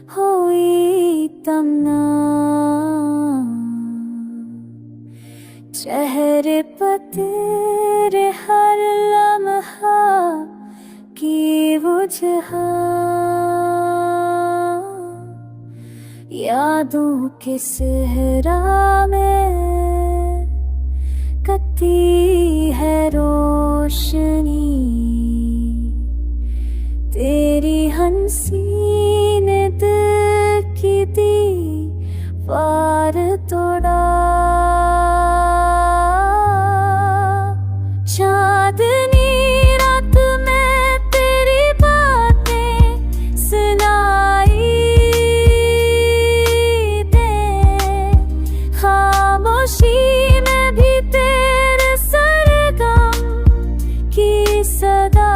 हुई तमन्ना, चेहरे पर तेरे हर लम्हा की वजह, यादों के सहरा में कती है रोशनी, तेरी हंसी ने दिल की दीवार तोड़ा। चांदनी रात में तेरी बातें सुनाई दे, खामोशी में भी तेरे सरगम की सदा,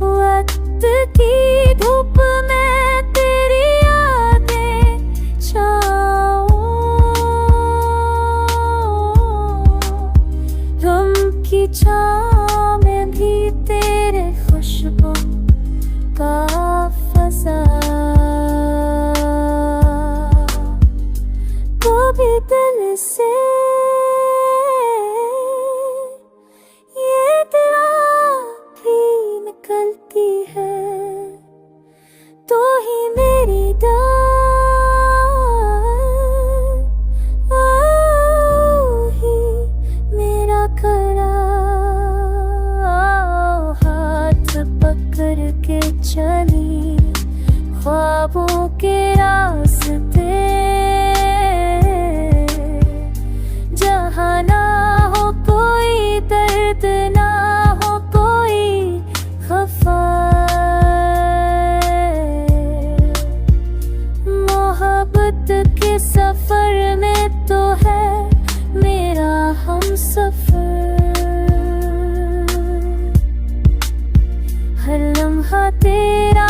वक्त की धूप में तेरी यादें छाओ, गम की छाँव में भी तेरे खुशबू का फसा, कभी दिल से ये दुआ भी निकलती है, तो ही मेरी ही मेरा करार, हाथ पकड़ के चली ख्वाबों के रास्ते, जहाँ ना हो कोई दर्द, ना हो कोई खफा, मोहब्बत के सफर में तो है मेरा हम सफर, हर लम्हा तेरा